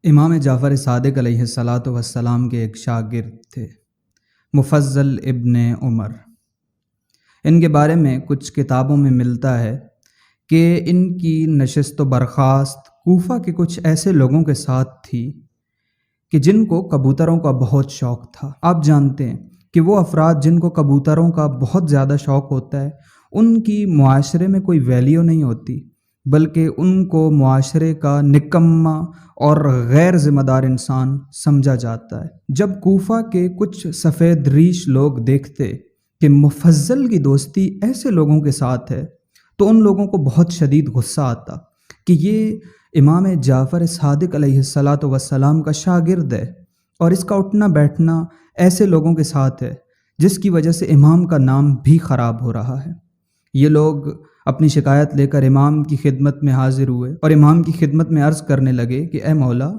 امام جعفر صادق علیہ الصلاۃ والسلام کے ایک شاگرد تھے، مفضل ابن عمر۔ ان کے بارے میں کچھ کتابوں میں ملتا ہے کہ ان کی نشست و برخاست کوفہ کے کچھ ایسے لوگوں کے ساتھ تھی کہ جن کو کبوتروں کا بہت شوق تھا۔ آپ جانتے ہیں کہ وہ افراد جن کو کبوتروں کا بہت زیادہ شوق ہوتا ہے ان کی معاشرے میں کوئی ویلیو نہیں ہوتی، بلکہ ان کو معاشرے کا نکما اور غیر ذمہ دار انسان سمجھا جاتا ہے۔ جب کوفہ کے کچھ سفید ریش لوگ دیکھتے کہ مفضل کی دوستی ایسے لوگوں کے ساتھ ہے تو ان لوگوں کو بہت شدید غصہ آتا کہ یہ امام جعفر صادق علیہ الصلاۃ والسلام کا شاگرد ہے اور اس کا اٹھنا بیٹھنا ایسے لوگوں کے ساتھ ہے جس کی وجہ سے امام کا نام بھی خراب ہو رہا ہے۔ یہ لوگ اپنی شکایت لے کر امام کی خدمت میں حاضر ہوئے اور امام کی خدمت میں عرض کرنے لگے کہ اے مولا،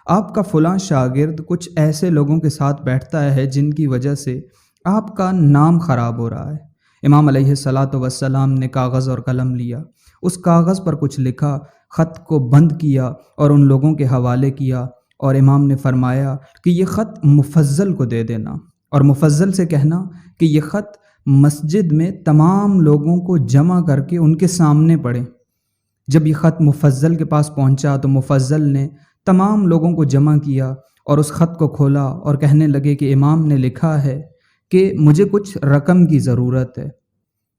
آپ کا فلاں شاگرد کچھ ایسے لوگوں کے ساتھ بیٹھتا ہے جن کی وجہ سے آپ کا نام خراب ہو رہا ہے۔ امام علیہ الصلاۃ والسلام نے کاغذ اور قلم لیا، اس کاغذ پر کچھ لکھا، خط کو بند کیا اور ان لوگوں کے حوالے کیا، اور امام نے فرمایا کہ یہ خط مفضل کو دے دینا اور مفضل سے کہنا کہ یہ خط مسجد میں تمام لوگوں کو جمع کر کے ان کے سامنے پڑھیں۔ جب یہ خط مفضل کے پاس پہنچا تو مفضل نے تمام لوگوں کو جمع کیا اور اس خط کو کھولا اور کہنے لگے کہ امام نے لکھا ہے کہ مجھے کچھ رقم کی ضرورت ہے۔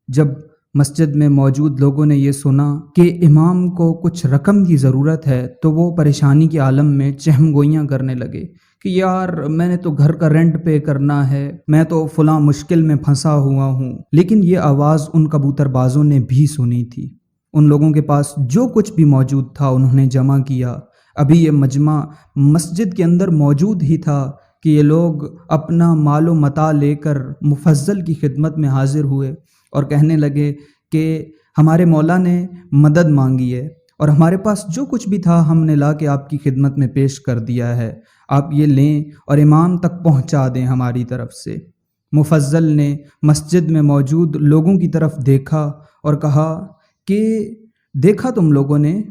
جب مسجد میں موجود لوگوں نے یہ سنا کہ امام کو کچھ رقم کی ضرورت ہے تو وہ پریشانی کے عالم میں چہم گوئیاں کرنے لگے کہ یار میں نے تو گھر کا رینٹ پے کرنا ہے، میں تو فلاں مشکل میں پھنسا ہوا ہوں۔ لیکن یہ آواز ان کبوتر بازوں نے بھی سنی تھی۔ ان لوگوں کے پاس جو کچھ بھی موجود تھا انہوں نے جمع کیا۔ ابھی یہ مجمع مسجد کے اندر موجود ہی تھا کہ یہ لوگ اپنا مال و متاع لے کر مفضل کی خدمت میں حاضر ہوئے اور کہنے لگے کہ ہمارے مولا نے مدد مانگی ہے اور ہمارے پاس جو کچھ بھی تھا ہم نے لا کے آپ کی خدمت میں پیش کر دیا ہے، آپ یہ لیں اور امام تک پہنچا دیں ہماری طرف سے۔ مفضل نے مسجد میں موجود لوگوں کی طرف دیکھا اور کہا کہ دیکھا تم لوگوں نے،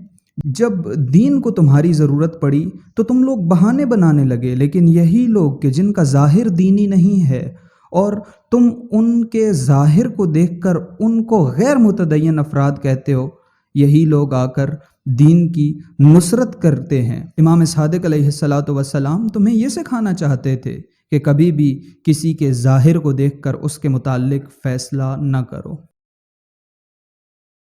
جب دین کو تمہاری ضرورت پڑی تو تم لوگ بہانے بنانے لگے، لیکن یہی لوگ کہ جن کا ظاہر دینی نہیں ہے اور تم ان کے ظاہر کو دیکھ کر ان کو غیر متدین افراد کہتے ہو، یہی لوگ آ کر دین کی نصرت کرتے ہیں۔ امام صادق علیہ الصلاۃ والسلام تمہیں یہ سکھانا چاہتے تھے کہ کبھی بھی کسی کے ظاہر کو دیکھ کر اس کے متعلق فیصلہ نہ کرو۔